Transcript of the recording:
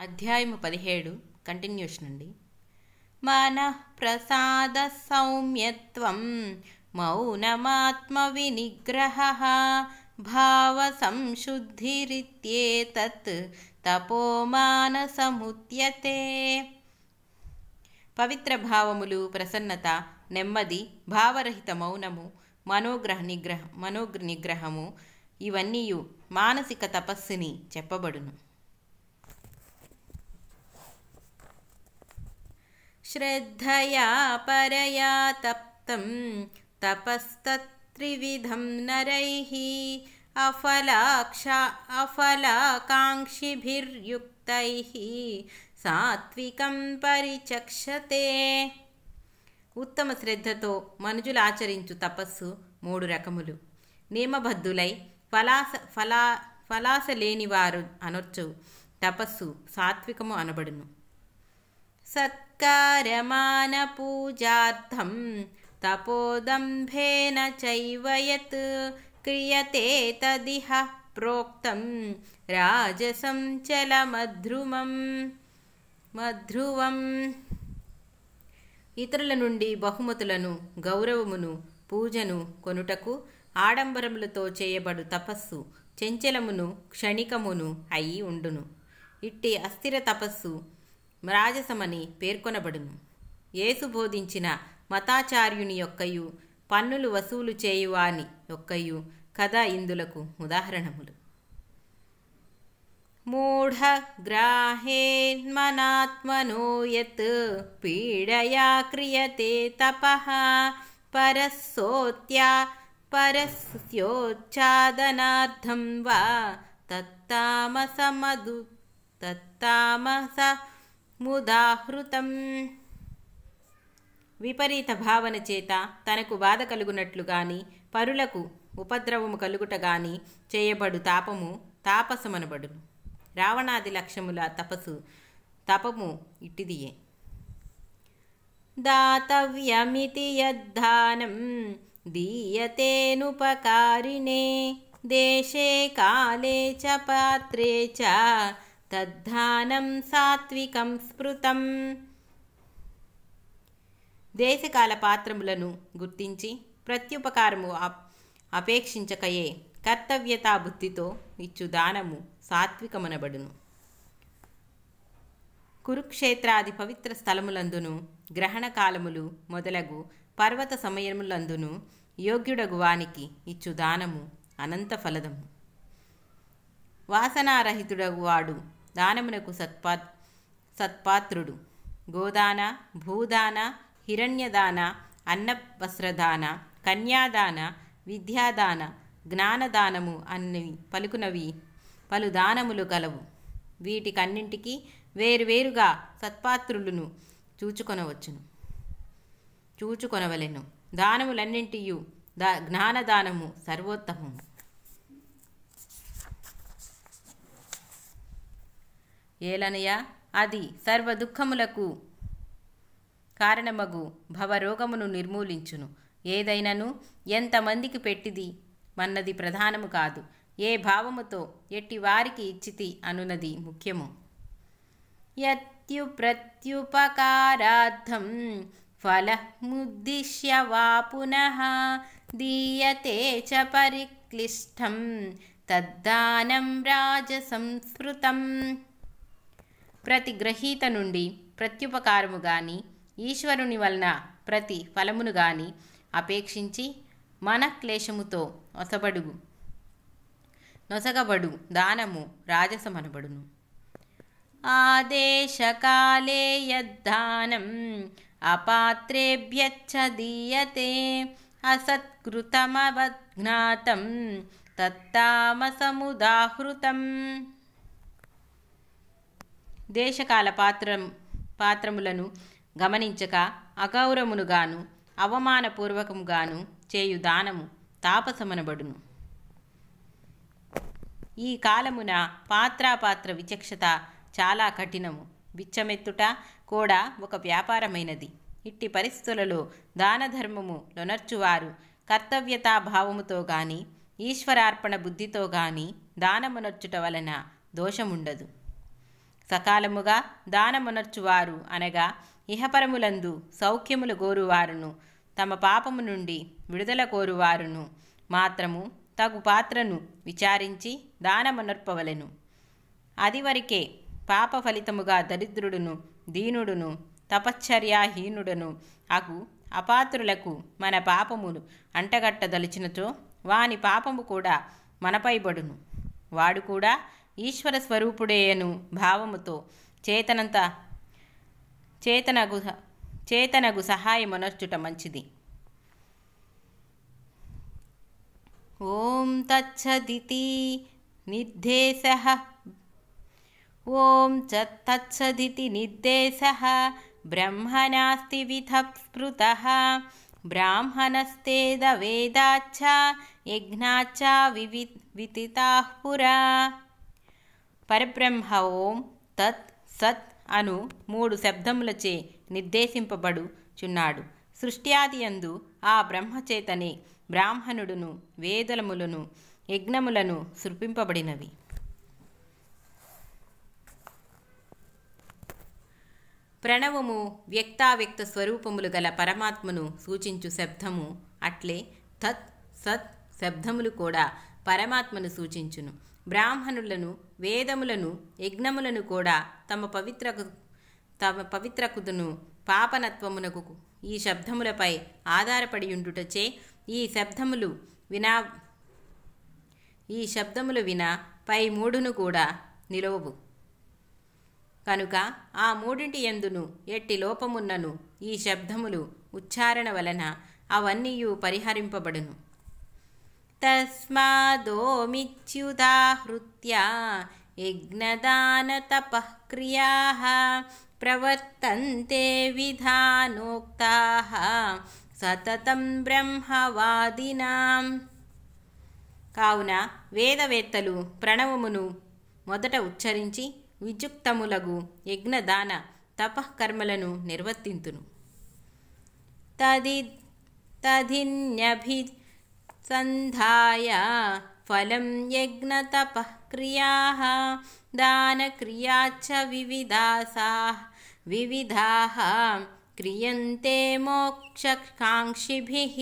అధ్యాయము 17 కంటిన్యూషన్ అండి. మనః ప్రసాద సౌమ్యత్వం మౌనమాత్మ వినిగ్రహః భావ సంశుద్ధిరిత్యేతత్ తపోమానసముద్యతే. పవిత్ర భావములు, ప్రసన్నత, నెమ్మది, భావరహిత మౌనము, మనోనిగ్రహము ఇవన్నీ మానసిక తపస్సుని చెప్పబడును. శ్రద్ధయా పరయా తప్తం తపస్తత్రివిధం నరైః అఫలాకాంక్షిభిర్యుక్తైః సాత్వికం పరిచక్షతే. ఉత్తమ శ్రద్ధతో మనుజులు ఆచరించు తపస్సు 3 రకములు. నియమబద్ధులై ఫలాస లేనివారు అనొచ్చు తపస్సు సాత్వికము అనబడును. సత్కారమాన పూజార్థం తపోదంభేన చైవ యత్ క్రియతే తదిహ ప్రోక్తం రాజసం మధ్రువం. ఇతరుల నుండి బహుమతులను, గౌరవమును, పూజను కొనుటకు ఆడంబరములతో చేయబడు తపస్సు చెంచలమును, క్షణికమును అయి ఉండును. ఇట్టి అస్థిర తపస్సు రాజసమని పేర్కొనబడును. యేసు బోధించిన మతాచార్యుని యొక్కయు పన్నులు వసూలు చేయువాని యొక్కయు కథ ఇందులకు ఉదాహరణములు. మూఢగ్రాహేన్మనాత్మనో యత్ పీడయా క్రియతే తపః పరస్యోచ్ఛాదనార్థం వా తత్తామసముదాహృతం. విపరీత భావన చేత తనకు బాధ కలుగునట్లు గాని పరులకు ఉపద్రవము కలుగుట గాని చేయబడు తాపము తాపసమనబడును. రావణాది లక్ష్యముల తపము ఇట్టిదియే. దాతవ్యమితి యద్దానం దీయతేనుపకారిణే దేశే కాలే చ పాత్రే చ తద్దానం సాత్వికం స్మృతం. దేశకాల పాత్రములను గుర్తించి ప్రత్యుపకారము అపేక్షించకయే కర్తవ్యతా బుద్ధితో ఇచ్చు దానము సాత్వికమనబడును. కురుక్షేత్రాది పవిత్ర స్థలములందును, గ్రహణ కాలములు మొదలగు పర్వత సమయములందును యోగ్యుడగు వానికి ఇచ్చు దానము అనంత ఫలదము. వాసనారహితుడగు వాడు దానమునకు సత్పాత్రుడు. గోదాన, భూదాన, హిరణ్యదాన, అన్నవస్త్రదాన, కన్యాదాన, విద్యాదాన, జ్ఞానదానము అన్నవి పలుకునవి పలు దానములు కలవు. వీటికన్నింటికి వేరువేరుగా సత్పాత్రులను చూచుకొనవలెను. దానములన్నింటియు జ్ఞానదానము సర్వోత్తమము. ఏలనయ అది సర్వ దుఃఖములకు కారణమగు భవరోగమును నిర్మూలించును. ఏదైనను ఎంతమందికి పెట్టిది మన్నది ప్రధానము కాదు, ఏ భావముతో ఎట్టి వారికి ఇచ్చితి అనునది ముఖ్యము. ప్రత్యుపకారార్థం ఫలముద్దిశ్య వా పునః దీయతే చ పరిక్లిష్టం తద్దానం రాజసంస్మృతం. ప్రతి గ్రహీత నుండి ప్రత్యుపకారము గాని ఈశ్వరుని వలన ప్రతి ఫలమును గాని అపేక్షించి మనక్లేశముతో నొసగబడు దానము రాజసమనబడును. ఆదేశకాలే యద్దానం అపాత్రేభ్యచ్చ దీయతే అసత్కృతమవజ్ఞాతం తత్తామసముదాహృతం. దేశకాల పాత్రములను గమనించక అగౌరవమునుగాను అవమానపూర్వకముగాను చేయు దానము తాపసమనబడును. ఈ కాలమున పాత్రాపాత్ర విచక్షత చాలా కఠినము. బిచ్చమెత్తుట కూడా ఒక వ్యాపారమైనది. ఇట్టి పరిస్థితులలో దానధర్మము లొనర్చువారు కర్తవ్యతాభావముతో గాని ఈశ్వరార్పణ బుద్ధితో గాని దానమునర్చుట వలన దోషముండదు. సకాలముగా దానమునర్చువారు అనగా ఇహపరములందు సౌఖ్యములు గోరువారును తమ పాపము నుండి విడుదల కోరువారును మాత్రము తగు పాత్రను విచారించి దానమునర్పవలెను. అది వరకే పాప ఫలితముగా దరిద్రుడును దీనుడును తపశ్చర్యాహీనుడును అగు అపాత్రులకు మన పాపమును అంటగట్టదలిచినచో వాని పాపము కూడా మనపైబడును. వాడు కూడా ఈశ్వర స్వరూపుడేయను భావముతో చేతనగు సహాయమునర్చుట మంచిది. ఓం తత్సదితి నిర్దేశః ఓం తత్సదితి నిర్దేశః బ్రహ్మణాస్తి విధః స్మృతః బ్రాహ్మణస్తేద వేదాచ్చ యజ్ఞాచ్చ విదితాః పురా. పరబ్రహ్మ ఓం తత్ సత్ అను 3 శబ్దములచే నిర్దేశింపబడుచున్నాడు. సృష్ట్యాది యందు ఆ బ్రహ్మచేతనే బ్రాహ్మణుడును వేదములను యజ్ఞములను సృపింపబడినవి. ప్రణవము వ్యక్తావ్యక్త స్వరూపములు గల పరమాత్మను సూచించు శబ్దము అట్లే తత్ సత్ శబ్దములు కూడా పరమాత్మను సూచించును. బ్రాహ్మణులను వేదములను యజ్ఞములను కూడా తమ పవిత్రకుదును పాపనత్వమునకు ఈ శబ్దములపై ఆధారపడి ఉండుటచే ఈ శబ్దములు వినా పై 3ను కూడా నిలవవు. కనుక ఆ 3 యందును ఎట్టి లోపమున్నను ఈ శబ్దములు ఉచ్చారణ వలన అవన్నీయు పరిహరింపబడును. తస్మాదోమిత్యుదాహృత్య యజ్ఞదాన తపః క్రియాః ప్రవర్తంతే విధానోక్తాః సతతం బ్రహ్మవాదినాం. కావున వేదవేత్తలు ప్రణవమును మొదట ఉచ్చరించి విజుక్తములగు యజ్ఞదాన తపఃకర్మలను నిర్వర్తింతును. తదిన్యభిసంధాయ ఫలం యజ్ఞతపః క్రియాః దానక్రియాచ్చ వివిధాః క్రియంతే మోక్షకాంక్షిభిః.